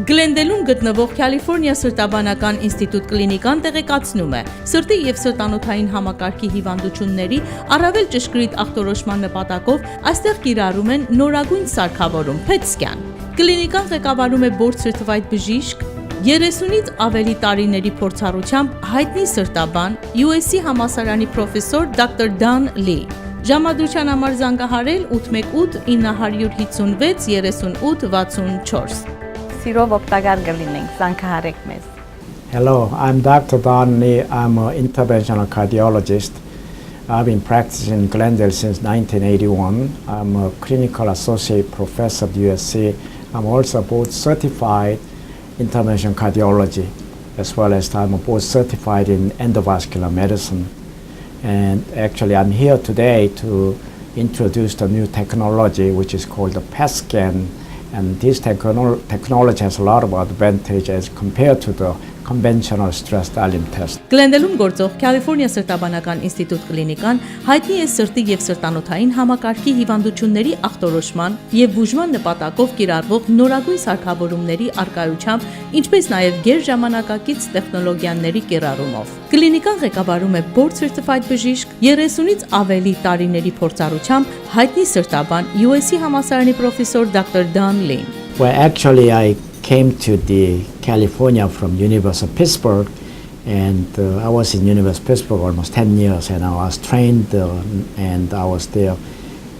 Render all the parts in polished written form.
Գլենդելում գտնվող Կալիֆորնիա սրտաբանական ինստիտուտ կլինիկան տեղեկացնում է սրտի եւ սրտանոթային համակարգի հիվանդությունների առավել ճշգրիտ ախտորոշման նպատակով այստեղ կիրառում են նորագույն սարքավորում PET scan։ Կլինիկան ղեկավարում է board certified բժիշկ 30-ից ավելի տարիների փորձառությամբ հայտնի սրտաբան USC համալսարանի պրոֆեսոր Dr. Dan Lee։ Ժամադրության համար զանգահարել 818 956 38 64։ Սիրով օգտակար կլինենք, զանգահարեք մեզ։ Hello, I'm Dr. Don Lee. I'm an interventional cardiologist. I've been practicing in Glendale since 1981. I'm a clinical associate professor at USC. I'm also board certified interventional cardiology, as well as I'm board certified in endovascular medicine. And actually, I'm here today to introduce the new technology, which is called the PET scan. And this technology has a lot of advantage as compared to the conventional stress dialing test. Գլենդելում գործող Կալիֆորնիա սրտաբանական ինստիտուտ կլինիկան հայտնի է սրտի եւ սրտանոթային համակարգի հիվանդությունների ախտորոշման եւ բուժման նպատակով կիրառվող նորագույն սարքավորումների առկայությամբ, ինչպես նաեւ գերժամանակակից տեխնոլոգիաների կիրառումով։ Կլինիկան ղեկավարում է board certified բժիշկ 30-ից ավելի տարիների փորձառությամբ հայտնի սրտաբան USC համալսարանի պրոֆեսոր Dr. Dan Lee։ Well, actually, I came to the California from University of Pittsburgh, and I was in University of Pittsburgh almost 10 years, and I was trained and I was there,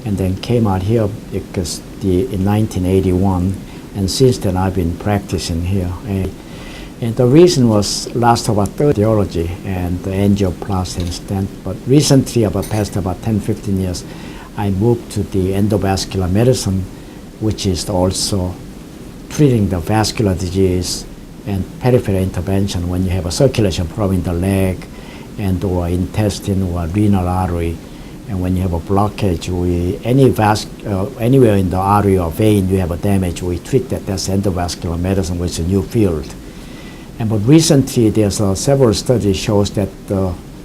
and then came out here because in 1981, and since then I've been practicing here. And the reason was last about cardiology and the angioplasty and stent, but recently, about past about 10-15 years, I moved to the endovascular medicine, which is also treating the vascular disease and peripheral intervention when you have a circulation problem in the leg and or intestine or renal artery, and when you have a blockage, anywhere in the artery or vein you have a damage, we treat that. That's endovascular medicine, which is a new field. But recently there's several studies shows that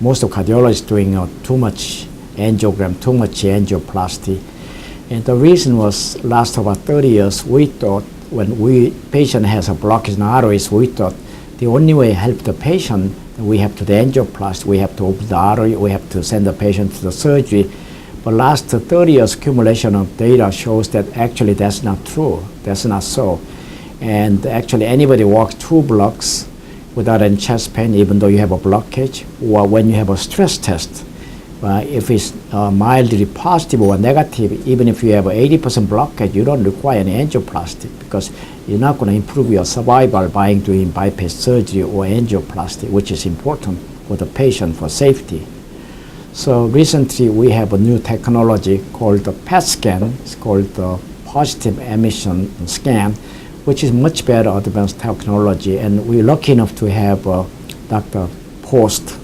most of cardiologists doing too much angiogram, too much angioplasty, and the reason was last about 30 years we thought when patient has a blockage in the arteries, we thought the only way to help the patient, we have to do angioplasty, we have to open the artery, we have to send the patient to the surgery. But last 30 years accumulation of data shows that actually that's not true. That's not so. And actually anybody walks 2 blocks without any chest pain, even though you have a blockage, or when you have a stress test, if it's mildly positive or negative, even if you have an 80% blockage, you don't require any angioplasty because you're not going to improve your survival by doing bypass surgery or angioplasty, which is important for the patient for safety. So recently we have a new technology called the PET scan. It's called the positive emission scan, which is much better advanced technology. And we're lucky enough to have Dr. Post.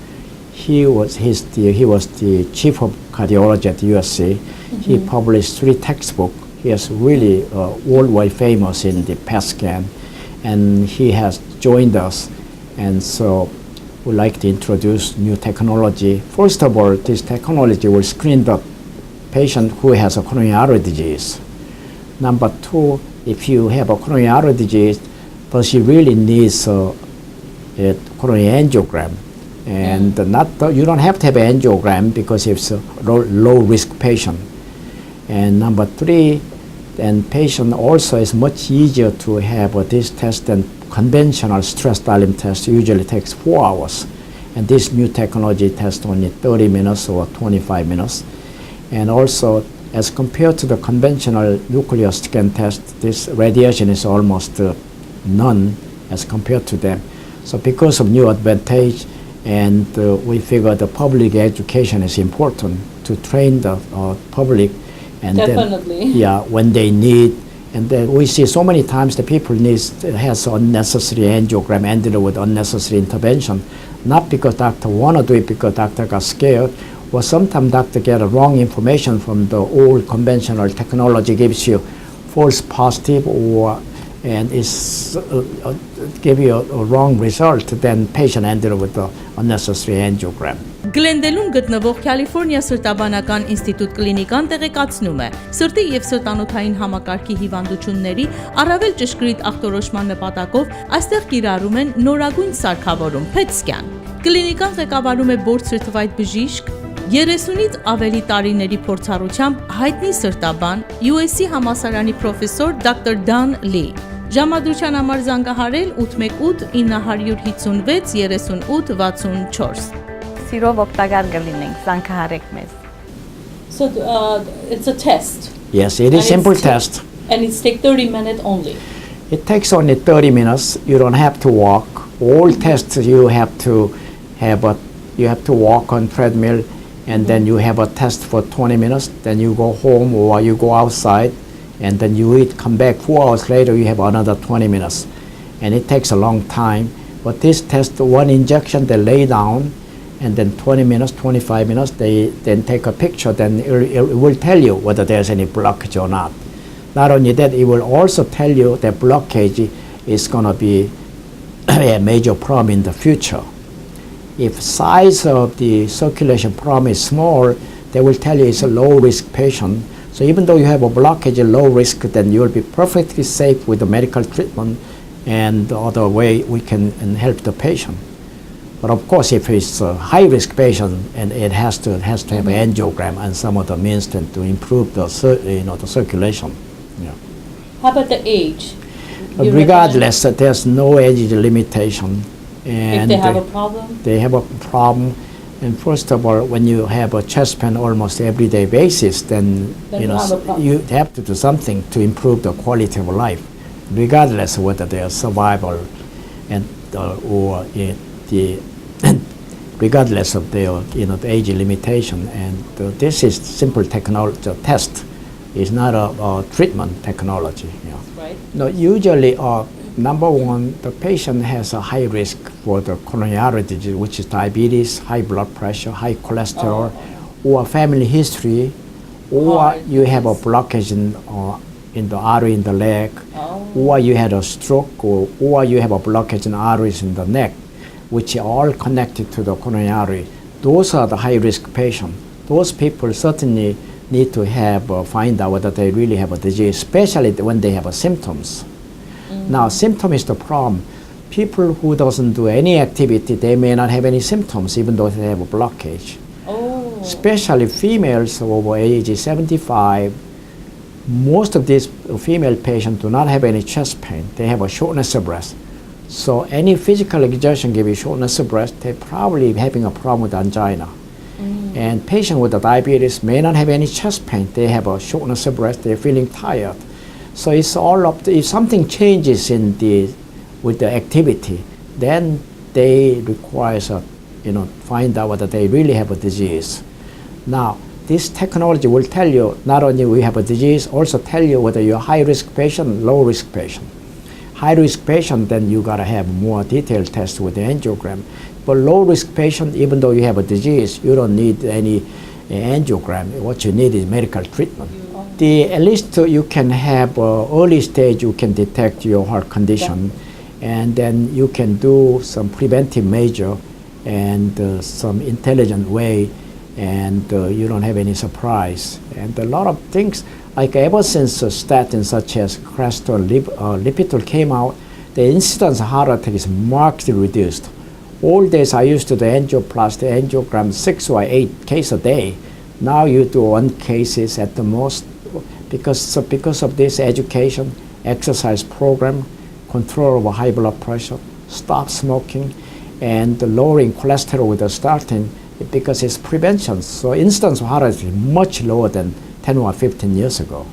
He was the chief of cardiology at USC. Mm-hmm. He published 3 textbooks. He is really worldwide famous in the PET scan, and he has joined us. And so we'd like to introduce new technology. First of all, this technology will screen the patient who has a coronary artery disease. Number 2, if you have a coronary artery disease, does he really needs a coronary angiogram? And you don't have to have an angiogram because it's a low risk patient. And number 3, then patient also is much easier to have this test than conventional stress dialing test. Usually takes 4 hours, and this new technology tests only 30 minutes or 25 minutes. And also, as compared to the conventional nuclear scan test, this radiation is almost none as compared to them. So because of new advantage, and we figure the public education is important to train the public, and definitely. Then, when they need, and then we see so many times the people has unnecessary angiogram ended with unnecessary intervention, not because doctor want to do it, because doctor got scared, or sometimes doctor get a wrong information from the old conventional technology, gives you false positive and is give you a wrong result, then patient ended with the unnecessary angiogram. Գլենդելում գտնվող Կալիֆոռնիա սրտաբանական ինստիտուտ կլինիկան տեղեկացնում է, սրտի եւ սրտանոթային համակարգի հիվանդությունների առավել ճշգրիտ ախտորոշման նպատակով այստեղ կիրառում են նորագույն սարքավորում PET scan։ Կլինիկան ղեկավարում է բորդ սրտվայդ բժիշկ, 30-ից ավելի տարիների փորձառությամբ հայտնի սրտաբան, USC համալսարանի պրոֆեսոր Dr. Dan Lee։ Ժամադրության համար զանգահարել 818 956 38 64։ Սիրով օգտակար կլինենք, զանգահարեք մեզ։ So it's a test. Yes, it is And simple it's test. And it's take 30 minutes only. It takes only 30 minutes. You don't have to walk. All tests you have to walk on treadmill, and then you have a test for 20 minutes. Then you go home or you go outside, and then you eat. Come back 4 hours later. You have another 20 minutes, and it takes a long time. But this test, one injection, they lay down, and then 20 minutes, 25 minutes, they then take a picture. Then it will tell you whether there's any blockage or not. Not only that, it will also tell you that blockage is going to be a major problem in the future. If size of the circulation problem is small, they will tell you it's a low-risk patient. So even though you have a blockage, a low risk, then you will be perfectly safe with the medical treatment and the other way we can help the patient. But of course, if it's a high-risk patient, and it has to have an angiogram and some other means to improve the circulation. Yeah. How about the age? You Regardless, there's no age limitation. recommend if they have a problem? They have a problem. And first of all, when you have a chest pain almost everyday basis, then you have a problem. you have to do something to improve the quality of life, regardless of whether they are survival and or the regardless of their the age limitation. And this is simple technology test. It's not a treatment technology. Yeah. Right. No, usually, number one, the patient has a high risk for the coronary disease, which is diabetes, high blood pressure, high cholesterol, or family history, or you have a blockage in the artery in the leg, or you had a stroke, or you have a blockage in arteries in the neck, which are all connected to the coronary artery. Those are the high-risk patients. Those people certainly need to find out whether they really have a disease, especially when they have symptoms. Now, symptom is the problem. People who doesn't do any activity, they may not have any symptoms, even though they have a blockage. Oh. Especially females over age 75, most of these female patients do not have any chest pain. They have a shortness of breath. So any physical exertion give you shortness of breath, they're probably having a problem with angina. And patients with the diabetes may not have any chest pain. They have a shortness of breath. They're feeling tired. So it's all up to, if something changes with the activity, then they require find out whether they really have a disease. Now, this technology will tell you not only we have a disease, also tell you whether you're a high-risk patient, low-risk patient. High-risk patient, then you gotta have more detailed tests with the angiogram. But low-risk patient, even though you have a disease, you don't need any angiogram. What you need is medical treatment. At least you can have early stage, you can detect your heart condition, and then you can do some preventive measure and some intelligent way, and you don't have any surprise. And a lot of things, like ever since statins such as Crestor, Lipitor came out, the incidence of heart attack is markedly reduced. Old days I used to do angioplasty, angiogram 6 or 8 cases a day. Now you do 1 cases at the most, because of this education, exercise program, control of high blood pressure, stop smoking, and lowering cholesterol with the statin, because it's prevention. So incidence of heart attack is much lower than 10 or 15 years ago.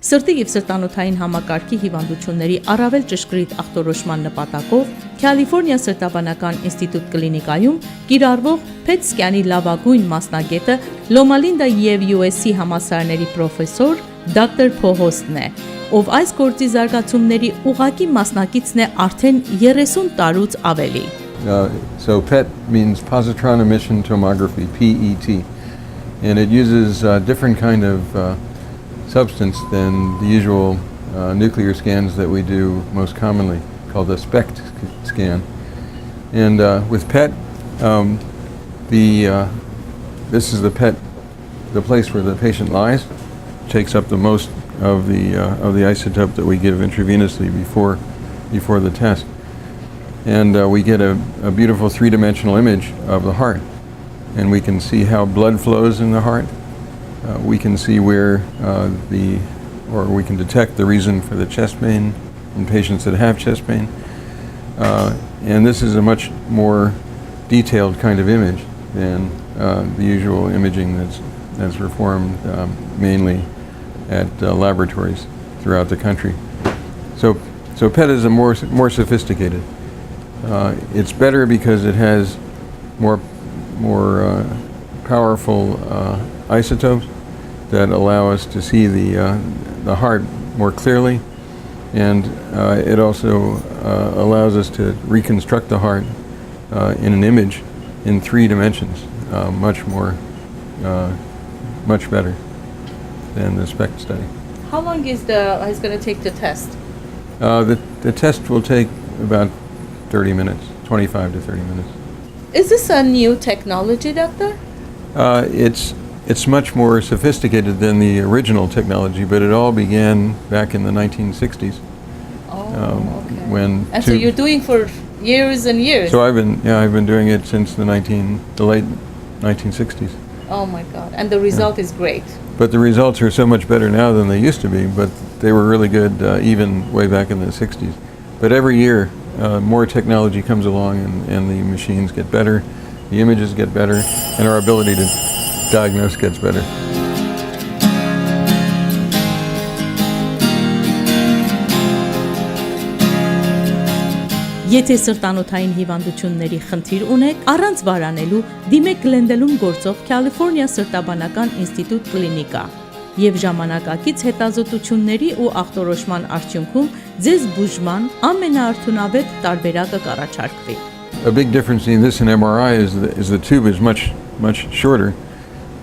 Սրտի եւ սրտանոթային համակարգի հիվանդությունների առավել ճշգրիտ ախտորոշման նպատակով Կալիֆոռնիա սրտաբանական ինստիտուտ կլինիկայում կիրառվող PET scan-ի լավագույն մասնագետը Loma Linda եւ USC համալսարանների պրոֆեսոր Dr. Փոհոստն է, ով այս գործի զարգացումների ուղղակի մասնակիցն է արդեն 30 տարուց ավելի։ So PET means positron emission tomography, PET, and it uses a different kind of substance than the usual nuclear scans that we do most commonly, called a SPECT scan. And with PET, this is the PET, the place where the patient lies, takes up the most of the isotope that we give intravenously before the test, and we get a beautiful three-dimensional image of the heart, and we can see how blood flows in the heart. We can see where we can detect the reason for the chest pain in patients that have chest pain, and this is a much more detailed kind of image than the usual imaging that's performed mainly at laboratories throughout the country. So PET is more sophisticated. It's better because it has more powerful isotopes that allow us to see the heart more clearly, and it also allows us to reconstruct the heart in an image in 3 dimensions, much better than the SPECT study. How long is going to take the test? The test will take about 30 minutes, 25 to 30 minutes. Is this a new technology, doctor? It's much more sophisticated than the original technology, but it all began back in the 1960s. Okay. When And so you're doing for years and years? So I've been doing it since the late 1960s. Oh my God! And the result is great. But the results are so much better now than they used to be, but they were really good even way back in the 60s. But every year, more technology comes along and the machines get better, the images get better, and our ability to diagnose gets better. Եթե սրտանոթային հիվանդությունների խնդիր ունեք, առանց վարանելու դիմեք Գլենդելում գործող California Սրտաբանական ինստիտուտ կլինիկա եւ ժամանակակից հետազոտությունների ու ախտորոշման արդյունքում ձեզ բուժման ամենաարդյունավետ տարբերակը կառաջարկվի։ A big difference in this and MRI is the tube is much shorter,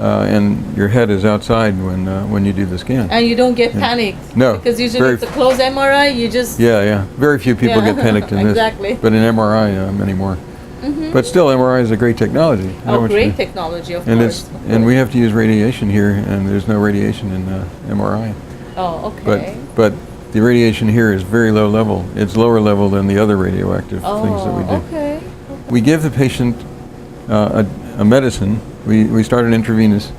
and your head is outside when you do the scan. And you don't get panicked. No, Because usually it's a closed MRI, you just... Yeah. Very few people get panicked in this. Exactly. But in MRI, many more. But still, MRI is a great technology. Oh, great technology, of course. And we have to use radiation here, and there's no radiation in MRI. Oh, okay. But the radiation here is very low level. It's lower level than the other radioactive things that we do. Okay. We give the patient a medicine. We start an intravenous,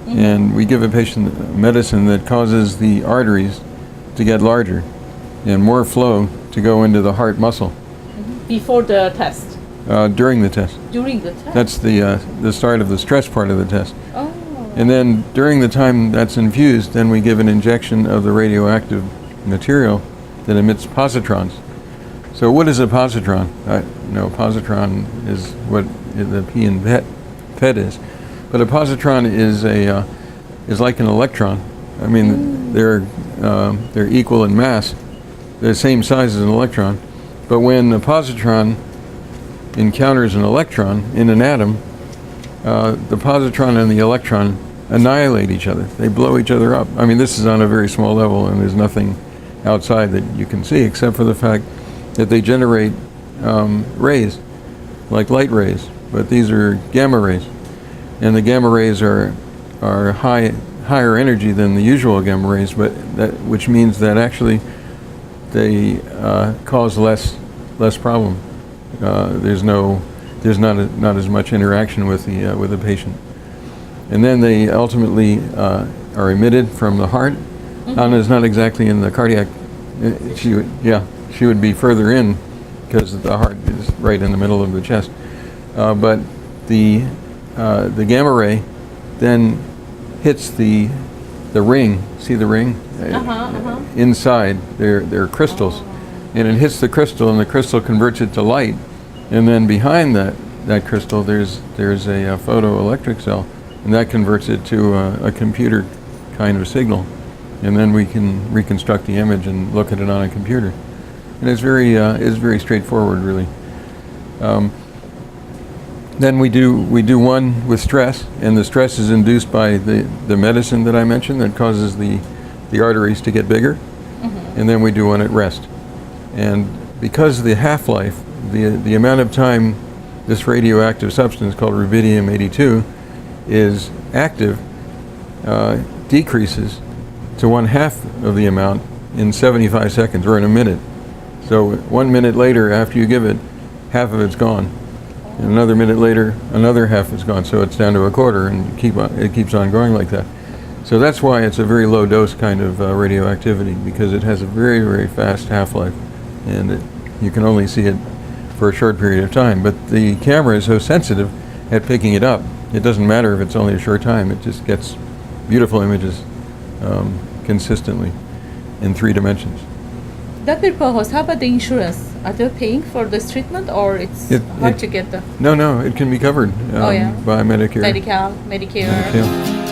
and we give a patient a medicine that causes the arteries to get larger and more flow to go into the heart muscle. Before the test? During the test. During the test? That's the start of the stress part of the test. Oh. And then during the time that's infused, then we give an injection of the radioactive material that emits positrons. So what is a positron? Positron is what the P in PET is. But a positron is like an electron. I mean, they're equal in mass. They're the same size as an electron. But when a positron encounters an electron in an atom, the positron and the electron annihilate each other. They blow each other up. I mean, this is on a very small level, and there's nothing outside that you can see except for the fact that they generate rays, like light rays, but these are gamma rays. And the gamma rays are higher energy than the usual gamma rays, which means that actually they cause less problem. There's not as much interaction with the patient, and then they ultimately are emitted from the heart. Anna's not exactly in the cardiac. She would be further in because the heart is right in the middle of the chest. But the gamma ray then hits the ring. See the ring? Inside there are crystals, and it hits the crystal, and the crystal converts it to light. And then behind that crystal, there's a photoelectric cell, and that converts it to a computer kind of signal, and then we can reconstruct the image and look at it on a computer. And it's very straightforward, really. Then we do one with stress, and the stress is induced by the medicine that I mentioned that causes the arteries to get bigger, and then we do one at rest. And because of the half-life, the amount of time this radioactive substance called rubidium-82 is active, decreases to 1/2 of the amount in 75 seconds or in a minute. So 1 minute later, after you give it, half of it's gone. And another minute later, another half is gone. So it's down to 1/4, and it keeps on going like that. So that's why it's a very low dose kind of radioactivity, because it has a very, very fast half-life, and you can only see it for a short period of time. But the camera is so sensitive at picking it up, it doesn't matter if it's only a short time, it just gets beautiful images consistently in 3 dimensions. Dr. Pahos, how about the insurance? Are they paying for this treatment, or it's hard to get the No, it can be covered by Medicare. Medicare? Medicare.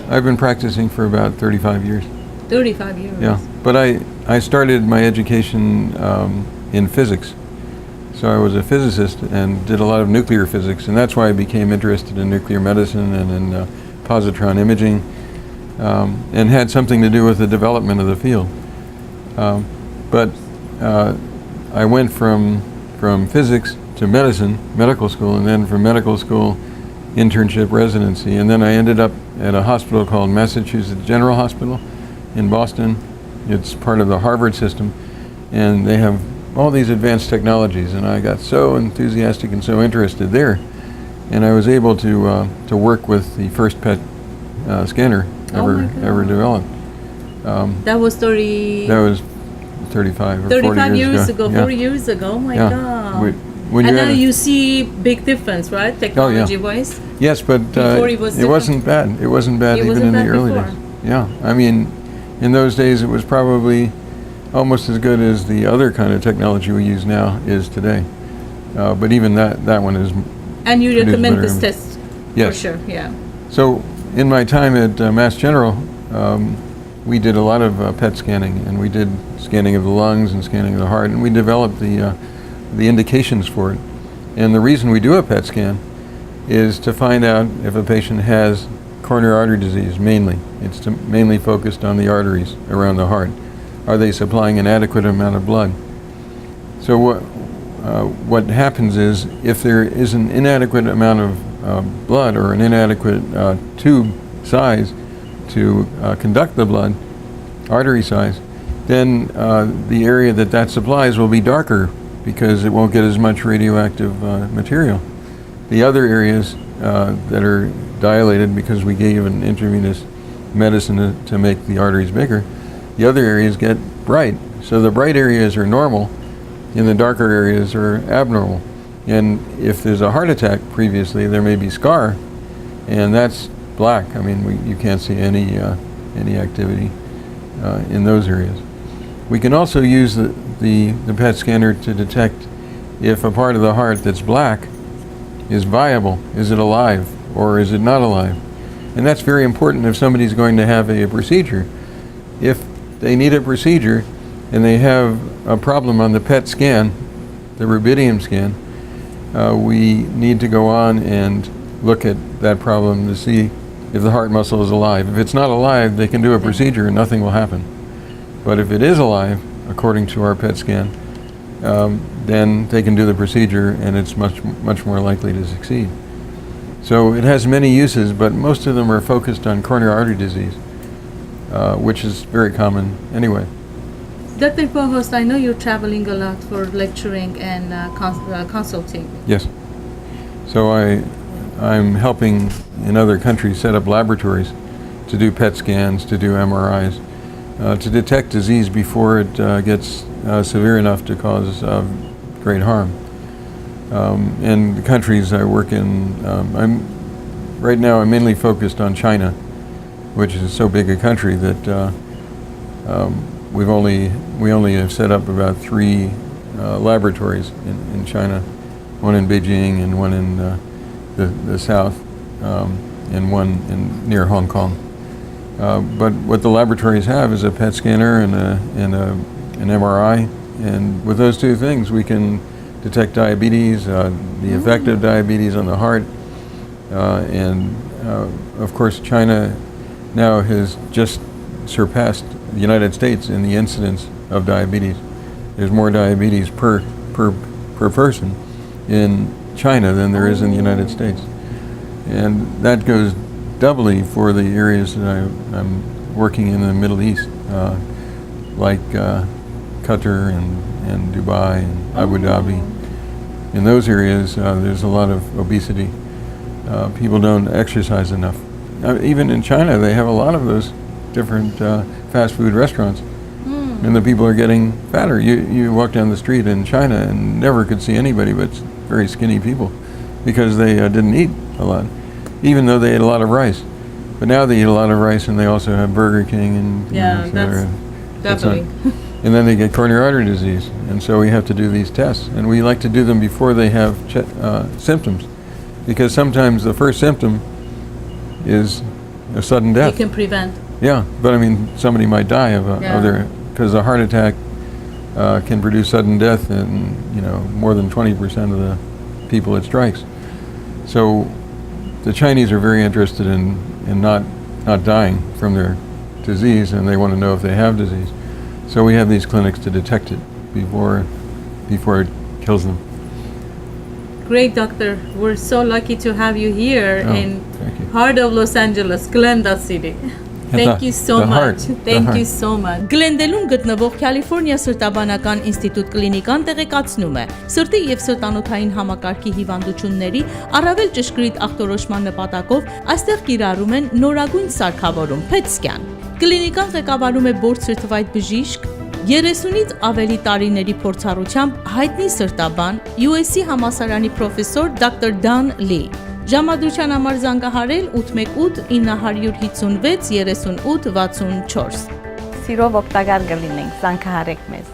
I've been practicing for about 35 years. 35 years. Yeah, but I started my education in physics. So I was a physicist and did a lot of nuclear physics, and that's why I became interested in nuclear medicine and in positron imaging, and had something to do with the development of the field. But I went from physics to medicine, medical school, and then from medical school, internship residency, and then I ended up at a hospital called Massachusetts General Hospital in Boston. It's part of the Harvard system, and they have all these advanced technologies, and I got so enthusiastic and so interested there, and I was able to work with the first PET scanner ever developed. That was 30. That was 35 or 35 40 years ago. Yeah. 4 years ago. Oh my Yeah. God. When And you're now at a- you see big difference, right? Technology-wise. Yes, but Before it was it wasn't bad. It wasn't bad It even wasn't in the bad early before. days. Yeah, I mean, in those days it was probably almost as good as the other kind of technology we use now is today. But even that one is. And you Produce recommend better this image. test Yes. for sure, yeah. So in my time at Mass General, we did a lot of PET scanning, and we did scanning of the lungs and scanning of the heart, and we developed the indications for it. And the reason we do a PET scan is to find out if a patient has coronary artery disease mainly. It's mainly focused on the arteries around the heart. Are they supplying an adequate amount of blood? So what happens is, if there is an inadequate amount of blood, or an inadequate tube size to conduct the blood, artery size, then the area that supplies will be darker, because it won't get as much radioactive material. The other areas that are dilated because we gave an intravenous medicine to make the arteries bigger, the other areas get bright. So the bright areas are normal, and the darker areas are abnormal. And if there's a heart attack previously, there may be scar, and that's black. I mean, you can't see any activity in those areas. We can also use the PET scanner to detect if a part of the heart that's black is viable. Is it alive, or is it not alive? And that's very important if somebody's going to have a procedure. If they need a procedure and they have a problem on the PET scan, the rubidium scan, we need to go on and look at that problem to see if the heart muscle is alive. If it's not alive, they can do a procedure and nothing will happen. But if it is alive, according to our PET scan, then they can do the procedure, and it's much more likely to succeed. So it has many uses, but most of them are focused on coronary artery disease, which is very common anyway. Dr. Pahos, I know you're traveling a lot for lecturing and consulting. Yes. So I'm helping in other countries set up laboratories to do PET scans, to do MRIs, to detect disease before it gets severe enough to cause great harm. And the countries I work in, right now I'm mainly focused on China, which is so big a country that we only have set up about 3 laboratories in China, one in Beijing and one in the south, and one near Hong Kong. But what the laboratories have is a PET scanner and an MRI, and with those 2 things we can detect diabetes, the effect of diabetes on the heart, and of course China now has just surpassed the United States in the incidence of diabetes. There's more diabetes per person in China than there is in the United States. And that goes doubly for the areas that I'm working in the Middle East, like Qatar and Dubai and Abu Dhabi. In those areas, there's a lot of obesity. People don't exercise enough. Even in China, they have a lot of those different fast food restaurants. And the people are getting fatter. You walk down the street in China and never could see anybody but very skinny people because they didn't eat a lot, even though they ate a lot of rice. But now they eat a lot of rice and they also have Burger King and Yeah, that's doubling. And then they get coronary artery disease. And so we have to do these tests. And we like to do them before they have symptoms, because sometimes the first symptom is a sudden You death. can prevent. Yeah, but I mean, somebody might die of their, because a heart attack can produce sudden death in more than 20% of the people it strikes. So the Chinese are very interested in not dying from their disease, and they want to know if they have disease. So we have these clinics to detect it before it kills them. Great, doctor. We're so lucky to have you here in thank you. heart of Los Angeles, Glendale City. Thank you so the much. heart, Thank the you heart. so much. Գլենդելում գտնվող Կալիֆոռնիա սրտաբանական ինստիտուտ կլինիկան տեղեկացնում է սրտի եւ սրտանոթային համակարգի հիվանդությունների առավել ճշգրիտ ախտորոշման նպատակով այստեղ կիրառում են նորագույն սարքավորում PET scan։ Կլինիկան ղեկավարում է Board Certified բժիշկ 30-ից ավելի տարիների փորձառությամբ հայտնի սրտաբան USC համալսարանի պրոֆեսոր Dr. Dan Lee։ Ժամադրության համար զանգահարել 818 956 38 64։ Սիրով օգտակար կլինենք, զանգահարեք մեզ։